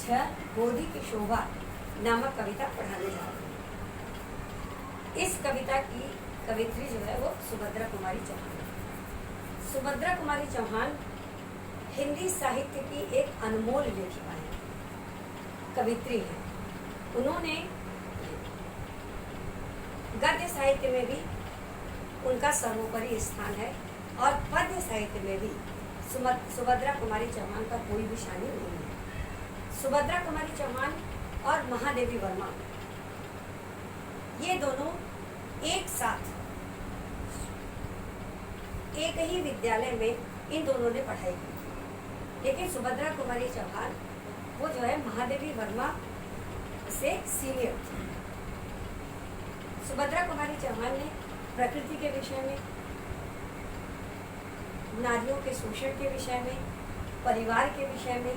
आज गोदी की शोभा नामक कविता पढ़ाने जा रही हूँ। इस कविता की कवित्री जो है वो सुभद्रा कुमारी चौहान है। सुभद्रा कुमारी चौहान हिंदी साहित्य की एक अनमोल लेखिका है, कवित्री है। उन्होंने गद्य साहित्य में भी उनका सर्वोपरि स्थान है और पद्य साहित्य में भी सुभद्रा कुमारी चौहान का कोई भी शानी नहीं है। सुभद्रा कुमारी चौहान और महादेवी वर्मा ये दोनों एक साथ एक ही विद्यालय में इन दोनों ने पढ़ाई की, लेकिन सुभद्रा कुमारी चौहान वो जो है महादेवी वर्मा से सीनियर थी। सुभद्रा कुमारी चौहान ने प्रकृति के विषय में, नारियों के शोषण के विषय में, परिवार के विषय में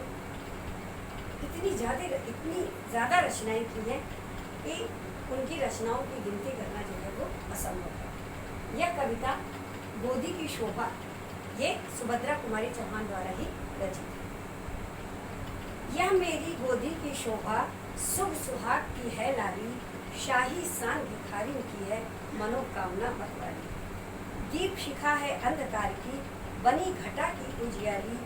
इतनी ज़्यादा रचनाएं की हैं कि उनकी रचनाओं की गिनती करना जो है वो असंभव है। यह कविता गोदी की शोभा ये सुभद्रा कुमारी चौहान द्वारा ही रचित है। यह मेरी गोदी की शोभा शुभ सुहाग की है लाली, शाही शान भिखारी की है मनोकामना मतवाली। दीप शिखा है अंधकार की, बनी घटा की उजियाली,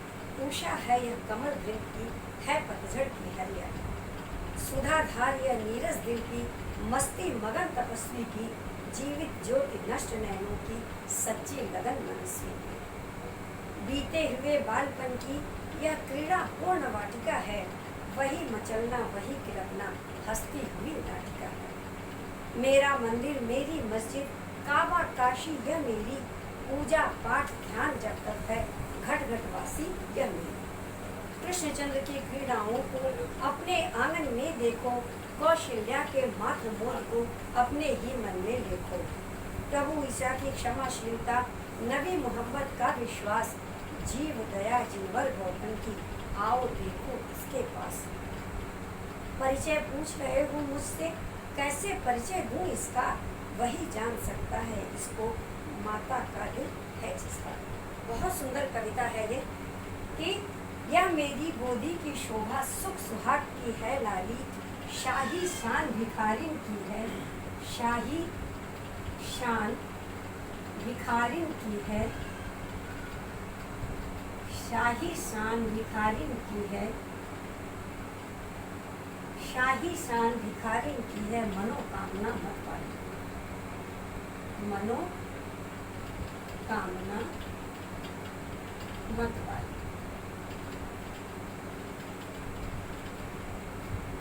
उषा है यह कमल वृंग की, है पतझड़ की हरियाली। सुधाधार यह नीरस दिल की, मस्ती मगन तपस्वी की, जीवित ज्योति नष्ट नैनों की, सच्ची लगन मनस्वी की। बीते हुए बालपन की यह क्रीड़ा पूर्ण वाटिका है, वही मचलना वही किरपना हंसती हुई नाटिका है। मेरा मंदिर मेरी मस्जिद, काबा काशी यह मेरी, पूजा पाठ ध्यान जब तक है, घट घटवासी यह मेरी। कृष्णचंद्र की क्रीड़ाओं को अपने आंगन में देखो, कौशल्या के मात्र मोल को अपने ही मन में देखो। प्रभु ईसा की क्षमाशीलता, नबी मोहम्मद का विश्वास, जीव दया जिनवर गौतम की, आओ देखो इसके पास। परिचय पूछ रहे हो मुझसे, कैसे परिचय दूं इसका, वही जान सकता है इसको, माता का दिल है जिसका। बहुत सुंदर कविता है ये कि यह मेरी गोदी की शोभा सुख सुहाग की है लाली, शाही शान भिखारिन की है, शाही शान भिखारिन की है, शाही शान भिखारिन की है, शाही शान भिखारिन की है मनोकामना मतवाली। मनोकामना मतवाली।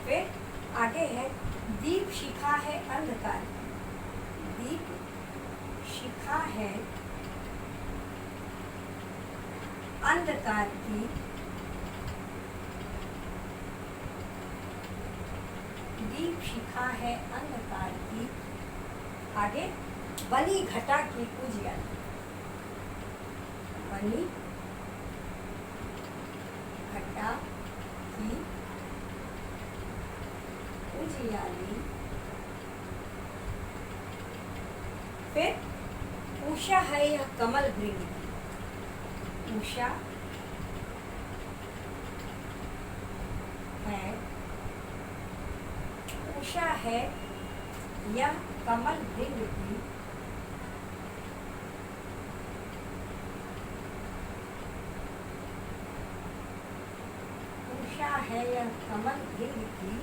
फिर आगे है, दीप शिखा है अंधकार की, दीप शिखा है अंधकार की, दीप शिखा है अंधकार की। आगे, बनी घटा की उजियाली, बनी घटा की उजियाली। फिर उषा है यह कमल भृंग की, उषा है, उषा है यह कमल भृंग की, उषा है यह कमल भृंग की,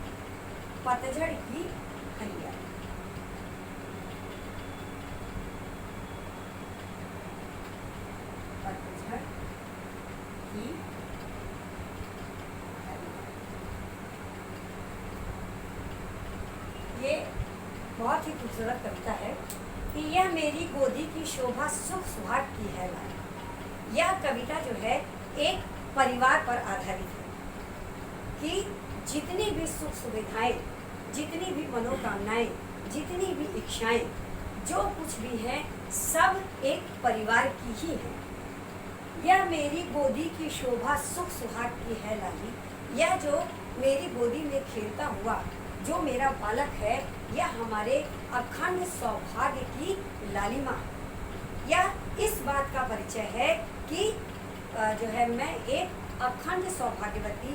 पतझड़ की हरियाली। पतझड़ की हरियाली। ये बहुत ही खूबसूरत कविता है कि यह मेरी गोदी की शोभा सुख सुहाग की है लाली। यह कविता जो है एक परिवार पर आधारित है कि जितनी भी सुख सुविधाएं, जितनी भी मनोकामनाएं, जितनी भी इच्छाएं, जो कुछ भी है सब एक परिवार की ही है। यह मेरी गोदी की शोभा सुख सुहाग की है लाली। यह जो मेरी गोदी में खेलता हुआ जो मेरा बालक है, यह हमारे अखंड सौभाग्य की लालिमा है। यह इस बात का परिचय है कि जो है मैं एक अखंड सौभाग्यवती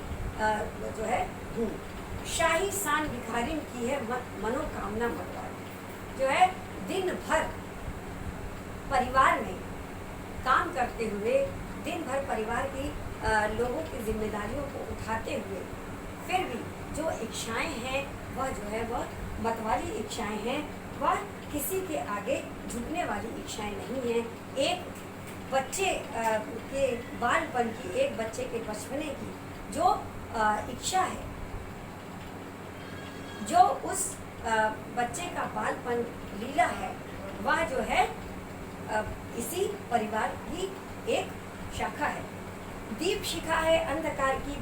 जो है हूँ। शाही शान भिखारिन की है मनोकामना मतवाली। जो है दिन भर परिवार में काम करते हुए, दिन भर परिवार की लोगों की जिम्मेदारियों को उठाते हुए, फिर भी जो इच्छाएं हैं वह जो है वह मतवाली इच्छाएं हैं। वह किसी के आगे झुकने वाली इच्छाएं नहीं हैं। एक बच्चे के बालपन की, एक बच्चे के बचपने की जो इच्छा है, जो उस बच्चे का बालपन लीला है, वह जो है इसी परिवार की एक शाखा है। दीप शिखा है अंधकार की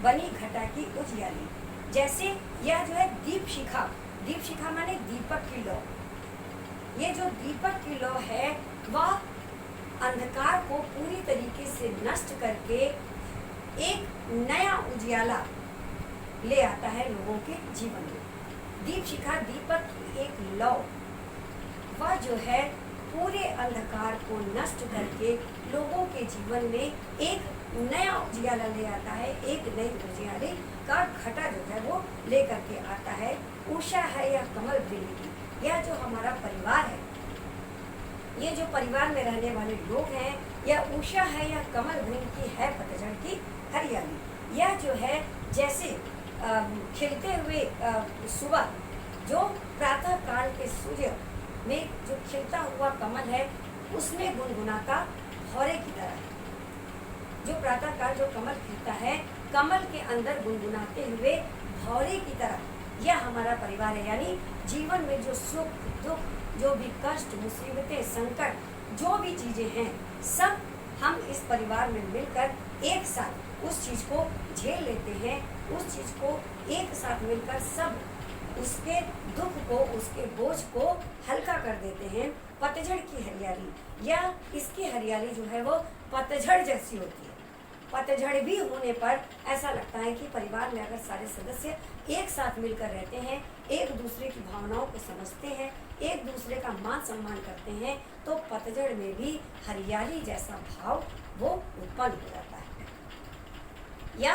बनी घटा की उजियाली। जैसे यह जो है दीप शिखा माने दीपक की लौ। ये जो दीपक की लौ है वह अंधकार को पूरी तरीके से नष्ट करके एक नया उजियाला ले आता है लोगों के जीवन में। दीप शिखा दीपक की एक लौ, वह जो है पूरे अंधकार को नष्ट करके लोगों के जीवन में एक नया उजियाला ले आता है। एक नई उजियाले का घटा जो है वो लेकर के आता है। उषा है या कमल वृंग की, यह जो हमारा परिवार है, ये जो परिवार में रहने वाले लोग हैं, यह उषा है या कमल वृंग की है पतझड़ की हरियाली। यह जो है जैसे खिलते हुए सुबह, जो प्रातः काल के सूर्य में जो खिलता हुआ कमल है उसमें गुनगुनाता भौरे की तरह है। जो प्रातः काल जो कमल खिलता है, कमल के अंदर गुनगुनाते हुए भौरे की तरह यह हमारा परिवार है। यानी जीवन में जो सुख दुख, जो भी कष्ट, मुसीबतें, संकट, जो भी चीजें हैं, सब हम इस परिवार में मिलकर एक साथ उस चीज को झेल लेते हैं। उस चीज को एक साथ मिलकर सब उसके दुख को, उसके बोझ को हल्का कर देते हैं। पतझड़ की हरियाली, या इसकी हरियाली जो है वो पतझड़ जैसी होती है। पतझड़ भी होने पर ऐसा लगता है कि परिवार में अगर सारे सदस्य एक साथ मिलकर रहते हैं, एक दूसरे की भावनाओं को समझते हैं, एक दूसरे का मान सम्मान करते हैं, तो पतझड़ में भी हरियाली जैसा भाव वो उत्पन्न हो जाता है। या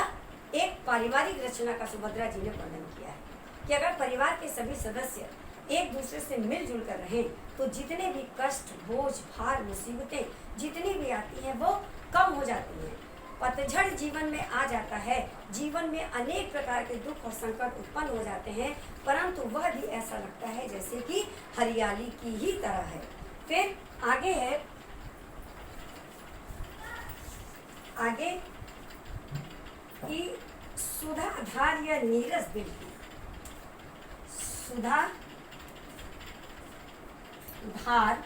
एक पारिवारिक रचना का सुभद्रा जी ने वर्णन किया है कि अगर परिवार के सभी सदस्य एक दूसरे से मिलजुल कर रहें तो जितने भी कष्ट, बोझ, भार, मुसीबतें जितनी भी आती हैं वो कम हो जाती हैं। पतझड़ जीवन में आ जाता है, जीवन में अनेक प्रकार के दुख और संकट उत्पन्न हो जाते हैं, परंतु वह भी ऐसा लगता है जैसे कि हरियाली की ही तरह है। फिर आगे है, आगे कि सुधा धार या नीरस दिल की, सुधा धार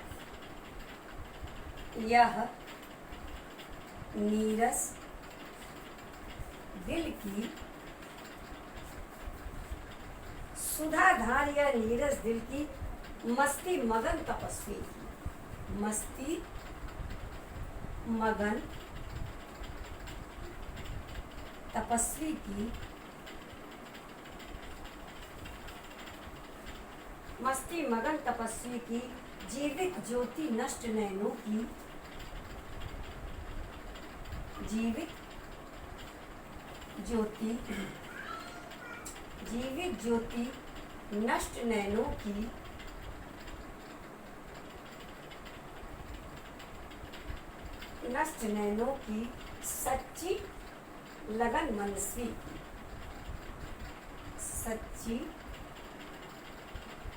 यह नीरस दिल की, सुधा धार या नीरस दिल की, मस्ती मगन तपस्वी की, मस्ती मगन तपस्वी की, मस्ती मगन तपस्वी की, जीवित ज्योति नष्ट नैनों की, जीवित ज्योति, जीवित ज्योति नष्ट नैनों की, नष्ट नैनों की, सच्ची लगन मनस्वी की, सच्ची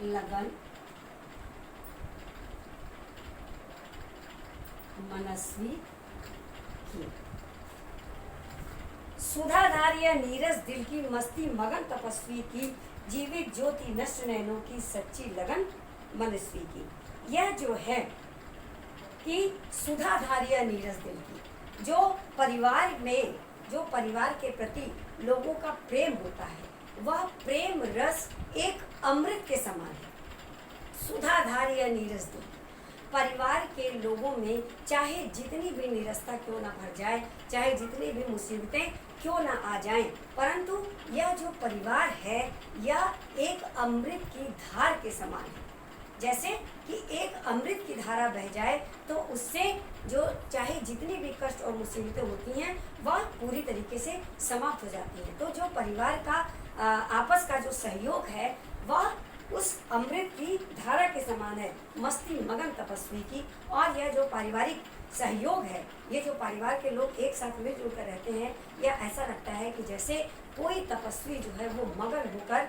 लगन मनस्वी की। सुधाधार या नीरस दिल की, मस्ती मगन तपस्वी की, जीवित ज्योति नष्ट नैनों की, सच्ची लगन मनस्वी की। यह जो है कि सुधाधार या नीरस दिल की, जो परिवार में, जो परिवार के प्रति लोगों का प्रेम होता है, वह प्रेम रस एक अमृत के समान है। सुधाधार या नीरस दिल, परिवार के लोगों में चाहे जितनी भी नीरसता क्यों ना भर जाए, चाहे जितनी भी मुसीबतें क्यों ना आ जाएं, परंतु यह जो परिवार है यह एक अमृत की धार के समान है। जैसे कि एक अमृत की धारा बह जाए तो उससे जो चाहे जितनी भी कष्ट और मुसीबतें होती हैं वह पूरी तरीके से समाप्त हो जाती हैं। तो जो परिवार का आपस का जो सहयोग है वह उस अमृत की धारा के समान है, मस्ती मगन तपस्वी की। और यह जो पारिवारिक सहयोग है, ये जो परिवार के लोग एक साथ मिलजुल कर रहते हैं, यह ऐसा लगता है कि जैसे कोई तपस्वी जो है वो मगन होकर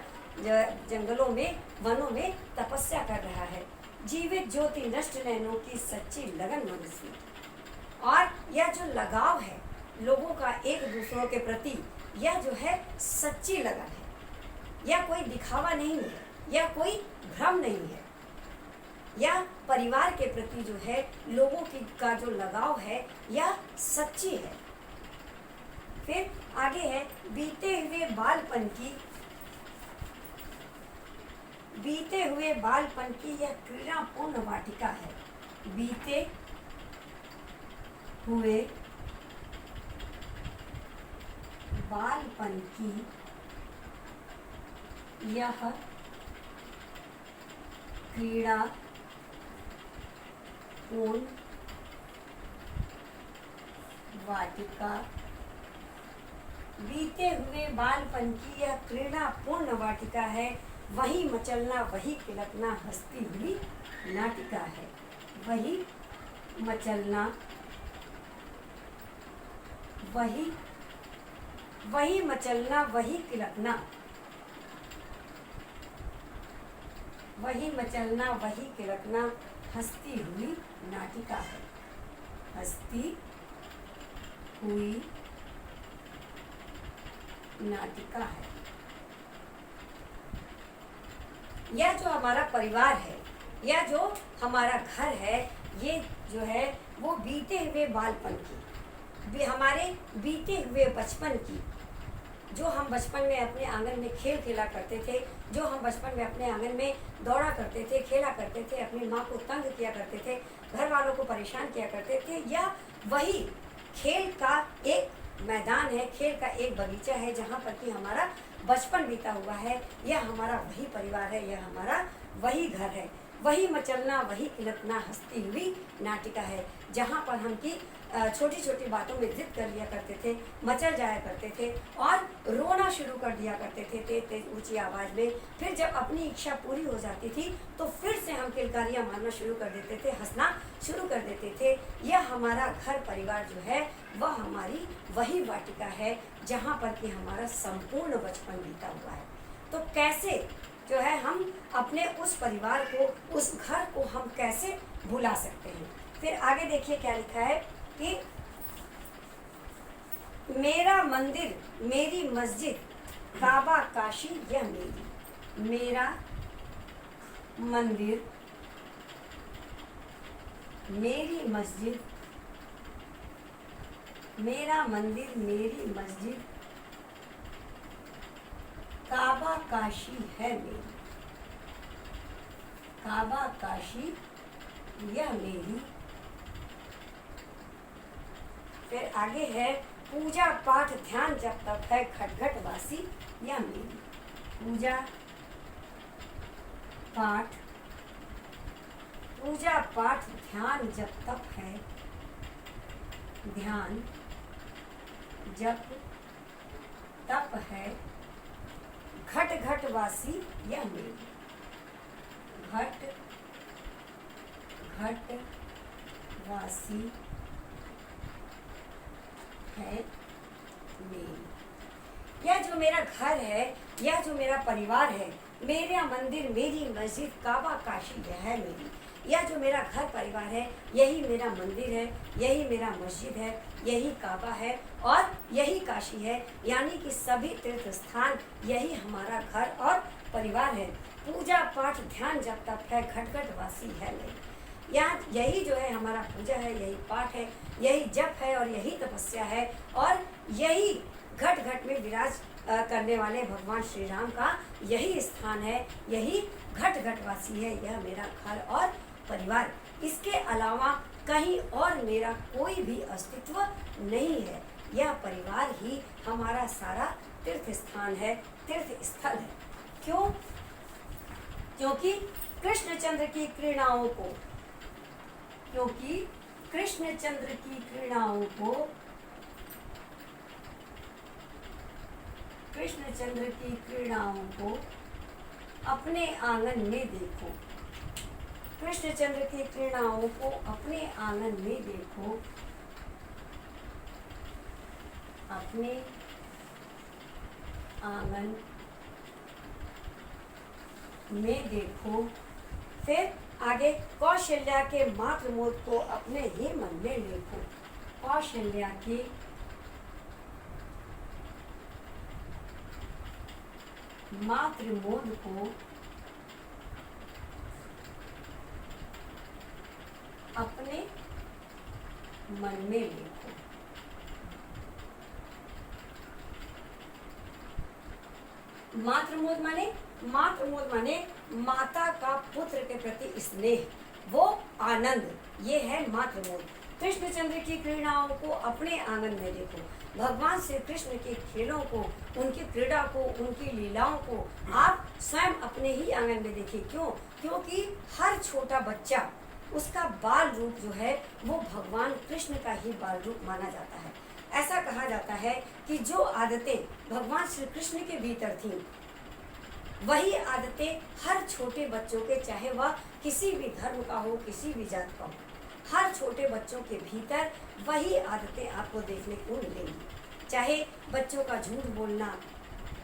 जंगलों में वनों में तपस्या कर रहा है। जीवित ज्योति नष्ट नैनों की सच्ची लगन मनस्वी। और यह जो लगाव है लोगों का एक दूसरों के प्रति, यह जो है सच्ची लगन है। यह कोई दिखावा नहीं है, यह कोई भ्रम नहीं है। यह परिवार के प्रति जो है लोगों की का जो लगाव है यह सच्ची है। फिर आगे है बीते हुए बालपन की यह क्रीड़ापूर्ण वाटिका है। बीते हुए बालपन की यह क्रीड़ापूर्ण वाटिका, बीते हुए बालपन की यह क्रीड़ापूर्ण वाटिका है। वही मचलना वही किलकना हंसती हुई नाटिका है। वही मचलना वही किलकना, वही मचलना वही किलकना हंसती हुई नाटिका है। हंसती हुई नाटिका है। यह जो हमारा परिवार है, यह जो हमारा घर है, ये जो है वो बीते हुए बालपन की, हमारे बीते हुए बचपन की, जो हम बचपन में अपने आंगन में खेल खेला करते थे, जो हम बचपन में अपने आंगन में दौड़ा करते थे, खेला करते थे, अपनी माँ को तंग किया करते थे, घर वालों को परेशान किया करते थे, यह वही खेल का एक मैदान है, खेल का एक बगीचा है जहाँ पर कि हमारा बचपन बीता हुआ है। यह हमारा वही परिवार है, यह हमारा वही घर है। वही मचलना वही किलकना हंसती हुई नाटिका है, जहाँ पर हम की छोटी छोटी बातों में जिद कर लिया करते थे, मचल जाया करते थे और रोना शुरू कर दिया करते थे तेज तेज ऊंची आवाज़ में। फिर जब अपनी इच्छा पूरी हो जाती थी तो फिर से हम किलकारियाँ मारना शुरू कर देते थे, हंसना शुरू कर देते थे। यह हमारा घर परिवार जो है वह हमारी वही वाटिका है जहाँ पर कि हमारा संपूर्ण बचपन बीता हुआ है। तो कैसे जो है हम अपने उस परिवार को, उस घर को हम कैसे भुला सकते हैं। फिर आगे देखिए क्या लिखा है कि मेरा मंदिर मेरी मस्जिद काबा काशी यह मेरी। मेरा मंदिर मेरी मस्जिद, मेरा मंदिर मेरी मस्जिद काबा काशी है मेरी। काबा काशी यह मेरी। फिर आगे है पूजा पाठ ध्यान जब तक है खटखट वासी यह मेरी। पूजा पाठ ध्यान जब तक है, ध्यान जब तप है घट घट वासी यह मेरी। घट घट वासी है मेरी। यह जो मेरा घर है, यह जो मेरा परिवार है, मेरा मंदिर मेरी मस्जिद काबा काशी यह है मेरी। यह जो मेरा घर परिवार है, यही मेरा मंदिर है, यही मेरा मस्जिद है, यही काबा है और यही काशी है। यानी कि सभी तीर्थ स्थान यही हमारा घर और परिवार है। पूजा पाठ ध्यान जब तक है घट घट वासी है मेरी। यहाँ यही जो है हमारा पूजा है, यही पाठ है, यही जप है और यही तपस्या है और यही घट घट में विराज करने वाले भगवान श्री राम का यही स्थान है, यही घट घट वासी है। यह मेरा घर और परिवार, इसके अलावा कहीं और मेरा कोई भी अस्तित्व नहीं है। यह परिवार ही हमारा सारा तीर्थ स्थान है, तीर्थ स्थल है। क्यों? क्योंकि कृष्णचंद्र की क्रीड़ाओं को, क्योंकि कृष्णचंद्र की क्रीड़ाओं को, कृष्णचंद्र की क्रीड़ाओं को अपने आंगन में देखो, कृष्णचंद्र की क्रीड़ाओं को अपने आंगन में देखो, अपने आंगन में देखो। फिर आगे, कौशल्या के मातृमोद को अपने ही मन में देखो, कौशल्या के मातृमोद को अपने मन में देखो। मातृमोद माने, मातृमोद माने माता का पुत्र के प्रति स्नेह, वो आनंद, ये है मातृमोद। कृष्णचंद्र की क्रीड़ाओं को अपने आंगन में देखो। भगवान श्री कृष्ण के खेलों को, उनकी क्रीड़ा को, उनकी लीलाओं को आप स्वयं अपने ही आंगन में देखिए। क्यों? क्योंकि हर छोटा बच्चा, उसका बाल रूप जो है वो भगवान कृष्ण का ही बाल रूप माना जाता है। ऐसा कहा जाता है कि जो आदतें भगवान श्री कृष्ण के भीतर थीं, वही आदतें हर छोटे बच्चों के, चाहे वह किसी भी धर्म का हो, किसी भी जात का हो, हर छोटे बच्चों के भीतर वही आदतें आपको देखने को मिलेंगी। चाहे बच्चों का झूठ बोलना,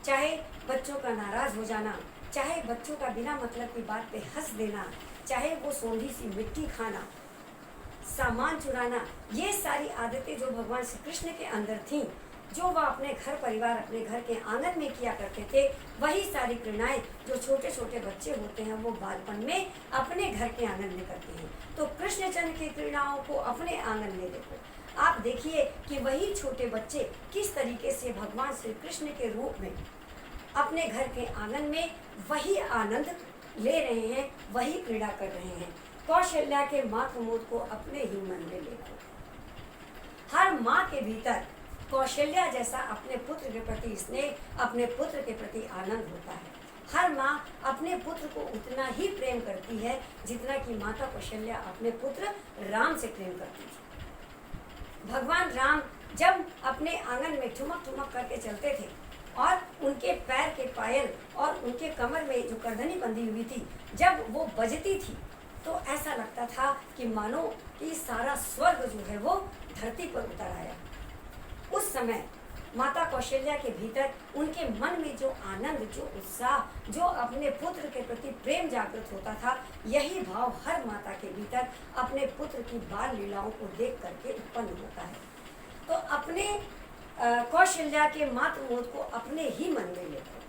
चाहे बच्चों का नाराज हो जाना, चाहे बच्चों का बिना मतलब की बात पे हंस देना, चाहे वो सोंधी सी मिट्टी खाना, सामान चुराना, ये सारी आदतें जो भगवान श्री कृष्ण के अंदर थीं, जो वह अपने घर परिवार, अपने घर के आंगन में किया करते थे, वही सारी क्रीड़ाएं जो छोटे छोटे बच्चे होते हैं वो बालपन में अपने घर के आंगन में करते हैं। तो कृष्णचंद्र की क्रीड़ाओं को अपने आंगन में देखो। आप देखिए कि वही छोटे बच्चे किस तरीके से भगवान श्री कृष्ण के रूप में अपने घर के आंगन में वही आनंद ले रहे हैं, वही क्रीड़ा कर रहे हैं। कौशल्या के मातृमोद को अपने ही मन में देखो। हर माँ के भीतर कौशल्या जैसा अपने पुत्र के प्रति स्नेह, अपने पुत्र के प्रति आनंद होता है। हर माँ अपने पुत्र को उतना ही प्रेम करती है जितना कि माता कौशल्या अपने पुत्र राम से प्रेम करती थी। भगवान राम जब अपने आंगन में ठुमक ठुमक करके चलते थे और उनके पैर के पायल और उनके कमर में जो करधनी बंधी हुई थी, जब वो बजती थी तो ऐसा लगता था कि मानो कि सारा स्वर्ग जो है वो धरती पर उतर आया। उस समय माता कौशल्या के भीतर उनके मन में जो आनंद, जो उत्साह, जो अपने पुत्र के प्रति प्रेम जागृत होता था, यही भाव हर माता के भीतर अपने पुत्र की बाल लीलाओं को देख करके उत्पन्न होता है। तो अपने कौशल्या के मातृमोद को अपने ही मन में लेकर,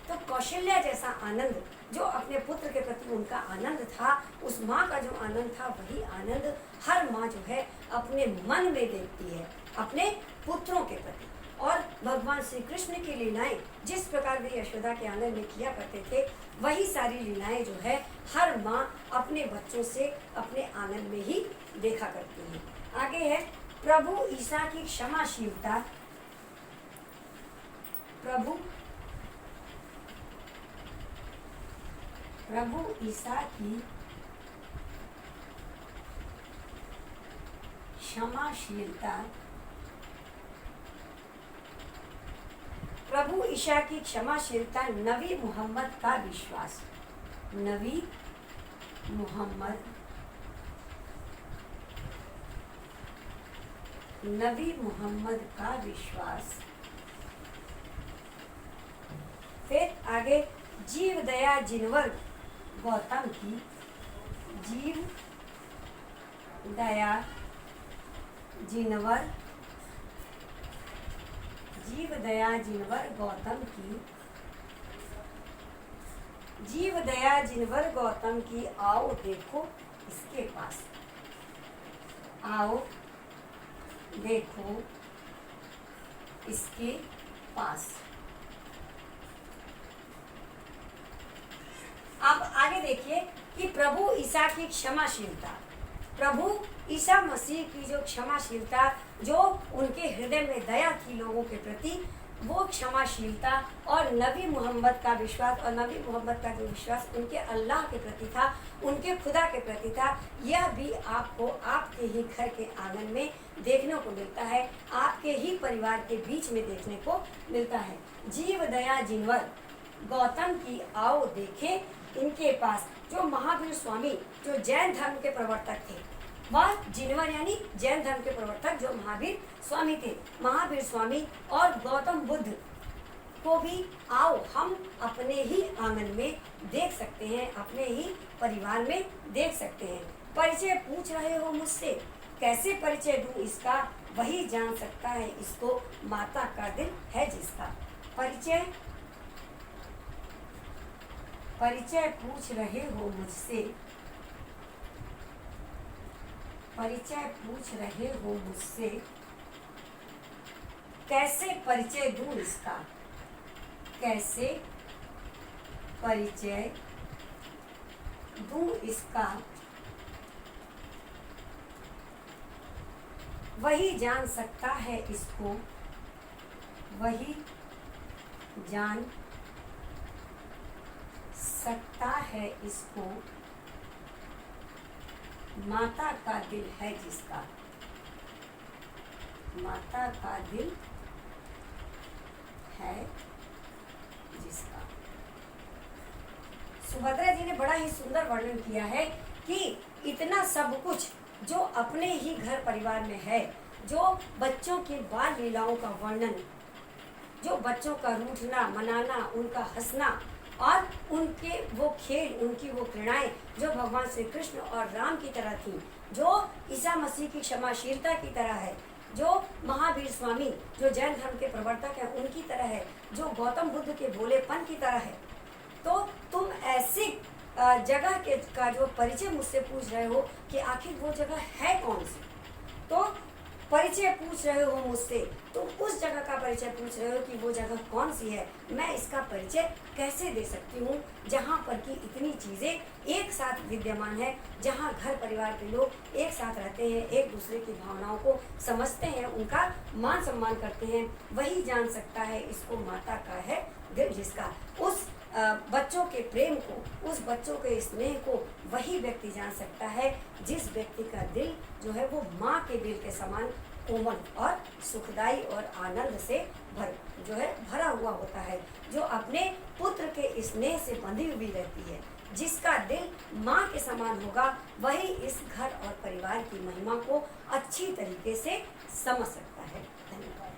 तो कौशल्या जैसा आनंद जो अपने पुत्र के प्रति उनका आनंद था, उस माँ का जो आनंद था, वही आनंद हर माँ जो है अपने मन में देखती है अपने पुत्रों के प्रति। और भगवान श्री कृष्ण की लीलाएं जिस प्रकार वे यशोदा के आंगन में किया करते थे, वही सारी लीलाएं जो है हर माँ अपने बच्चों से अपने आंगन में ही देखा करती है। आगे है प्रभु ईसा की क्षमाशीलता। प्रभु ईसा की क्षमाशीलता। प्रभु ईसा की क्षमाशीलता, नबी मोहम्मद का विश्वास। नबी मोहम्मद का विश्वास। फिर आगे जीव दया जिनवर गौतम की, जीव दया जिनवर गौतम की, जीव दया जिनवर गौतम की, आओ देखो इसके पास, आओ देखो इसके पास। अब आगे देखिए कि प्रभु ईसा की क्षमाशीलता, प्रभु ईसा मसीह की जो क्षमाशीलता, जो उनके हृदय में दया थी लोगों के प्रति, वो क्षमाशीलता और नबी मोहम्मद का विश्वास, और नबी मोहम्मद का जो विश्वास उनके अल्लाह के प्रति था, उनके खुदा के प्रति था, यह भी आपको आपके ही घर के आंगन में देखने को मिलता है, आपके ही परिवार के बीच में देखने को मिलता है। जीव दया जिनवर गौतम की आओ देखें इनके पास, जो महावीर स्वामी जो जैन धर्म के प्रवर्तक थे, वह जिनवर यानी जैन धर्म के प्रवर्तक जो महावीर स्वामी थे, महावीर स्वामी और गौतम बुद्ध को भी आओ हम अपने ही आंगन में देख सकते हैं, अपने ही परिवार में देख सकते हैं। परिचय पूछ रहे हो मुझसे, कैसे परिचय दूं इसका, वही जान सकता है इसको माता का दिल है जिसका। परिचय पूछ रहे हो मुझसे, परिचय पूछ रहे हो मुझसे, कैसे परिचय दूं इसका, कैसे परिचय दूं इसका, वही जान सकता है इसको, वही जान सकता है इसको माता का दिल है जिसका, माता का दिल है जिसका। सुभद्रा जी ने बड़ा ही सुंदर वर्णन किया है कि इतना सब कुछ जो अपने ही घर परिवार में है, जो बच्चों के बाल लीलाओं का वर्णन, जो बच्चों का रूठना मनाना, उनका हंसना और उनके वो खेल, उनकी वो क्रीड़ाएं जो भगवान श्री कृष्ण और राम की तरह थी, जो ईसा मसीह की क्षमाशीलता की तरह है, जो महावीर स्वामी जो जैन धर्म के प्रवर्तक हैं उनकी तरह है, जो गौतम बुद्ध के भोलेपन की तरह है। तो तुम ऐसी जगह के का जो परिचय मुझसे पूछ रहे हो कि आखिर वो जगह है कौन सी, तो परिचय पूछ रहे हो मुझसे, तो उस जगह का परिचय पूछ रहे हो कि वो जगह कौन सी है, मैं इसका परिचय कैसे दे सकती हूँ, जहाँ पर कि इतनी चीज़ें एक साथ विद्यमान है, जहाँ घर परिवार के लोग एक साथ रहते हैं, एक दूसरे की भावनाओं को समझते हैं, उनका मान सम्मान करते हैं, वही जान सकता है इसको माता का है दिल जिसका। उस बच्चों के प्रेम को, उस बच्चों के स्नेह को वही व्यक्ति जान सकता है जिस व्यक्ति का दिल जो है वो माँ के दिल के समान कोमल और सुखदाई और आनंद से भरा हुआ होता है, जो अपने पुत्र के स्नेह से बंधी हुई रहती है। जिसका दिल माँ के समान होगा वही इस घर और परिवार की महिमा को अच्छी तरीके से समझ सकता है। धन्यवाद।